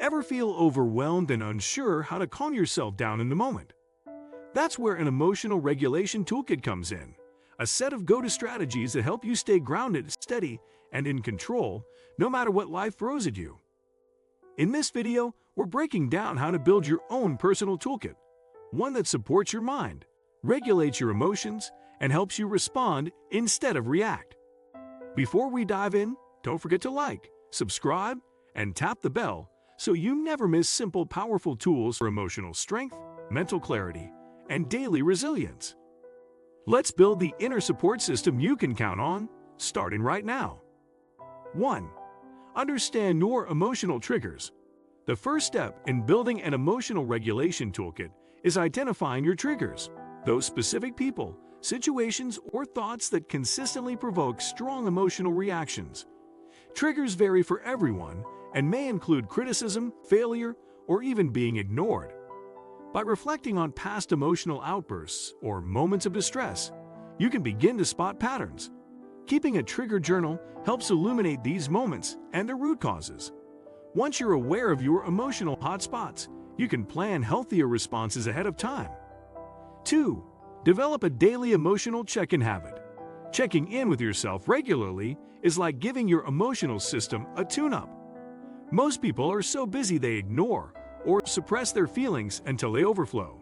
Ever feel overwhelmed and unsure how to calm yourself down in the moment? That's where an emotional regulation toolkit comes in, a set of go-to strategies that help you stay grounded, steady, and in control no matter what life throws at you. In this video, we're breaking down how to build your own personal toolkit, one that supports your mind, regulates your emotions, and helps you respond instead of react. Before we dive in, don't forget to like, subscribe, and tap the bell so you never miss simple, powerful tools for emotional strength, mental clarity, and daily resilience. Let's build the inner support system you can count on, starting right now. 1. Understand your emotional triggers. The first step in building an emotional regulation toolkit is identifying your triggers, those specific people, situations, or thoughts that consistently provoke strong emotional reactions. Triggers vary for everyone and may include criticism, failure, or even being ignored. By reflecting on past emotional outbursts or moments of distress, you can begin to spot patterns. Keeping a trigger journal helps illuminate these moments and their root causes. Once you're aware of your emotional hotspots, you can plan healthier responses ahead of time. 2. Develop a daily emotional check-in habit. Checking in with yourself regularly is like giving your emotional system a tune-up. Most people are so busy they ignore or suppress their feelings until they overflow.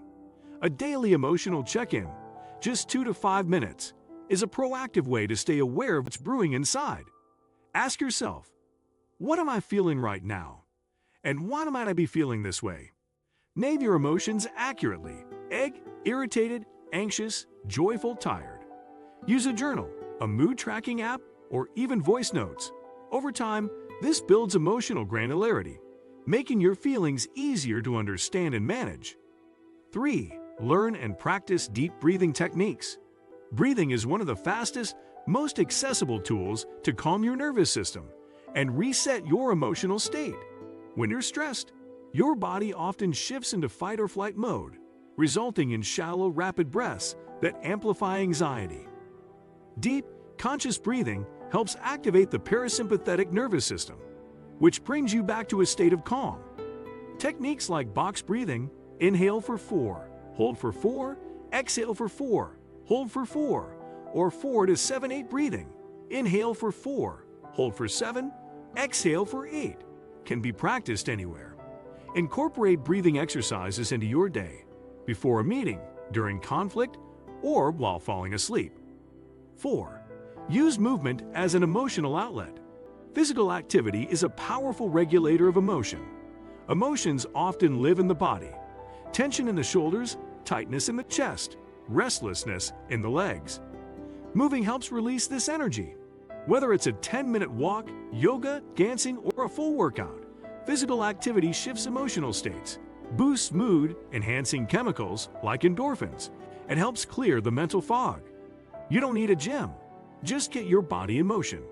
A daily emotional check-in, just 2 to 5 minutes, is a proactive way to stay aware of what's brewing inside. Ask yourself, what am I feeling right now? And why might I be feeling this way? Name your emotions accurately: irritated, anxious, joyful, tired. Use a journal, a mood tracking app, or even voice notes. Over time, this builds emotional granularity, making your feelings easier to understand and manage. 3. Learn and practice deep breathing techniques. Breathing is one of the fastest, most accessible tools to calm your nervous system and reset your emotional state. When you're stressed, your body often shifts into fight or flight mode, resulting in shallow, rapid breaths that amplify anxiety. Deep, conscious breathing helps activate the parasympathetic nervous system, which brings you back to a state of calm. Techniques like box breathing, inhale for 4, hold for 4, exhale for 4, hold for 4, or 4 to 7-8 breathing, inhale for 4, hold for 7, exhale for 8, can be practiced anywhere. Incorporate breathing exercises into your day, before a meeting, during conflict, or while falling asleep. 4. Use movement as an emotional outlet. Physical activity is a powerful regulator of emotion. Emotions often live in the body. Tension in the shoulders, tightness in the chest, restlessness in the legs. Moving helps release this energy. Whether it's a 10-minute walk, yoga, dancing, or a full workout, physical activity shifts emotional states, boosts mood, enhancing chemicals like endorphins, and helps clear the mental fog. You don't need a gym. Just get your body in motion.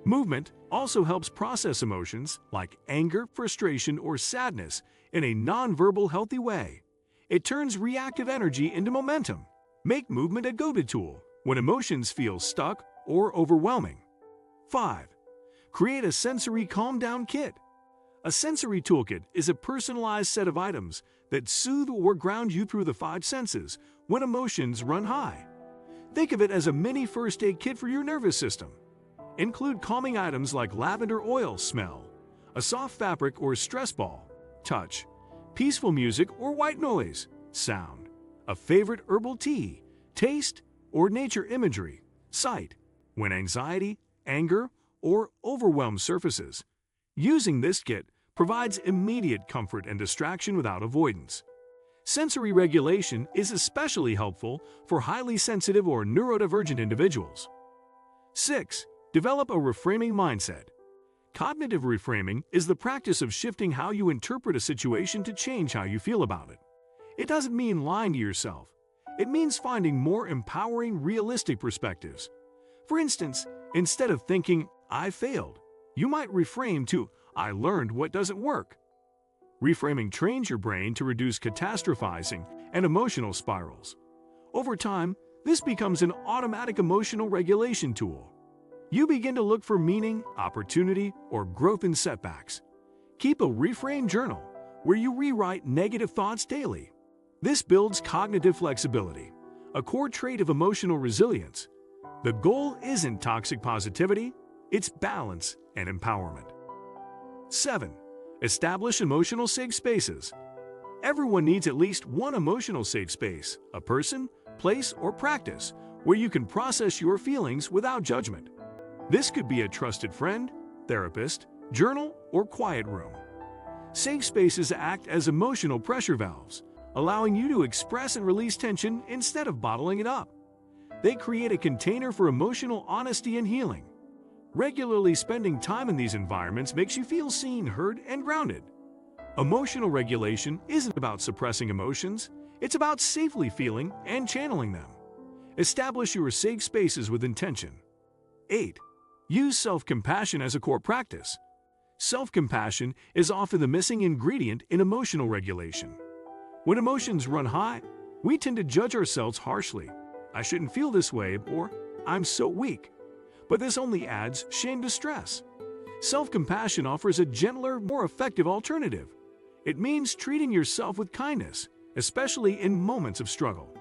Movement also helps process emotions like anger, frustration, or sadness in a non-verbal, healthy way. It turns reactive energy into momentum. Make movement a go-to tool when emotions feel stuck or overwhelming. 5. Create a sensory calm-down kit. A sensory toolkit is a personalized set of items that soothe or ground you through the 5 senses when emotions run high. Think of it as a mini first aid kit for your nervous system. Include calming items like lavender oil smell, a soft fabric or stress ball, touch, peaceful music or white noise, sound, a favorite herbal tea, taste, or nature imagery, sight, when anxiety, anger, or overwhelm surfaces. Using this kit provides immediate comfort and distraction without avoidance. Sensory regulation is especially helpful for highly sensitive or neurodivergent individuals. 6. Develop a reframing mindset. Cognitive reframing is the practice of shifting how you interpret a situation to change how you feel about it. It doesn't mean lying to yourself. It means finding more empowering, realistic perspectives. For instance, instead of thinking, "I failed," you might reframe to, "I learned what doesn't work." Reframing trains your brain to reduce catastrophizing and emotional spirals. Over time, this becomes an automatic emotional regulation tool. You begin to look for meaning, opportunity, or growth in setbacks. Keep a reframe journal where you rewrite negative thoughts daily. This builds cognitive flexibility, a core trait of emotional resilience. The goal isn't toxic positivity, it's balance and empowerment. 7. Establish emotional safe spaces. Everyone needs at least one emotional safe space, a person, place, or practice, where you can process your feelings without judgment. This could be a trusted friend, therapist, journal, or quiet room. Safe spaces act as emotional pressure valves, allowing you to express and release tension instead of bottling it up. They create a container for emotional honesty and healing. Regularly spending time in these environments makes you feel seen, heard, and grounded. Emotional regulation isn't about suppressing emotions, it's about safely feeling and channeling them. Establish your safe spaces with intention. 8. Use self-compassion as a core practice. Self-compassion is often the missing ingredient in emotional regulation. When emotions run high, we tend to judge ourselves harshly. I shouldn't feel this way, or I'm so weak. But this only adds shame to stress. Self-compassion offers a gentler, more effective alternative. It means treating yourself with kindness, especially in moments of struggle.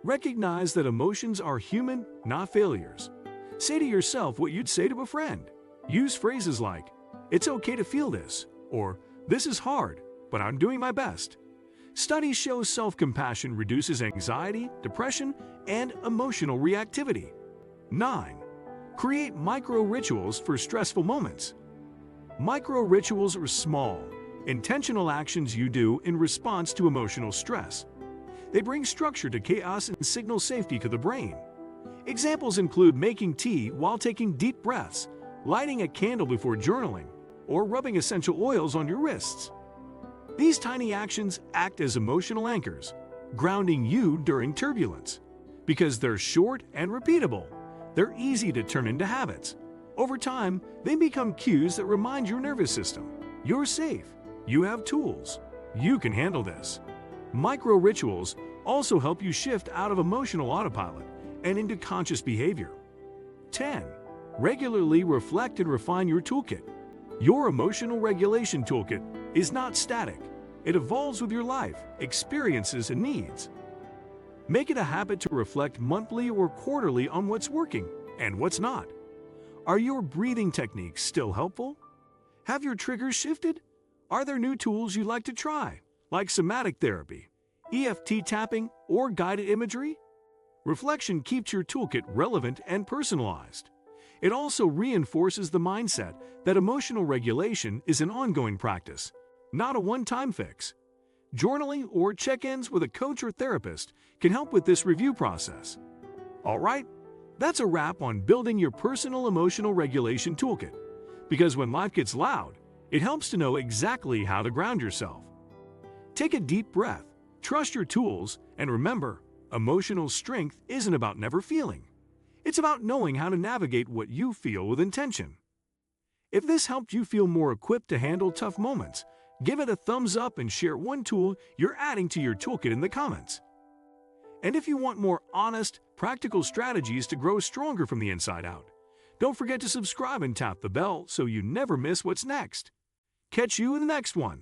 Recognize that emotions are human, not failures. Say to yourself what you'd say to a friend. Use phrases like, "It's okay to feel this," or "This is hard, but I'm doing my best." Studies show self-compassion reduces anxiety, depression, and emotional reactivity. 9. Create micro-rituals for stressful moments. Micro-rituals are small, intentional actions you do in response to emotional stress. They bring structure to chaos and signal safety to the brain. Examples include making tea while taking deep breaths, lighting a candle before journaling, or rubbing essential oils on your wrists. These tiny actions act as emotional anchors, grounding you during turbulence. Because they're short and repeatable, they're easy to turn into habits. Over time, they become cues that remind your nervous system, you're safe, you have tools, you can handle this. Micro-rituals also help you shift out of emotional autopilot and into conscious behavior. 10. Regularly reflect and refine your toolkit. Your emotional regulation toolkit is not static. It evolves with your life, experiences, and needs. Make it a habit to reflect monthly or quarterly on what's working and what's not. Are your breathing techniques still helpful? Have your triggers shifted? Are there new tools you'd like to try, like somatic therapy, EFT tapping, or guided imagery? Reflection keeps your toolkit relevant and personalized. It also reinforces the mindset that emotional regulation is an ongoing practice, not a one-time fix. Journaling or check-ins with a coach or therapist can help with this review process. All right, that's a wrap on building your personal emotional regulation toolkit. Because when life gets loud, it helps to know exactly how to ground yourself. Take a deep breath, trust your tools, and remember, emotional strength isn't about never feeling. It's about knowing how to navigate what you feel with intention. If this helped you feel more equipped to handle tough moments, give it a thumbs up and share one tool you're adding to your toolkit in the comments. And if you want more honest, practical strategies to grow stronger from the inside out, don't forget to subscribe and tap the bell so you never miss what's next. Catch you in the next one.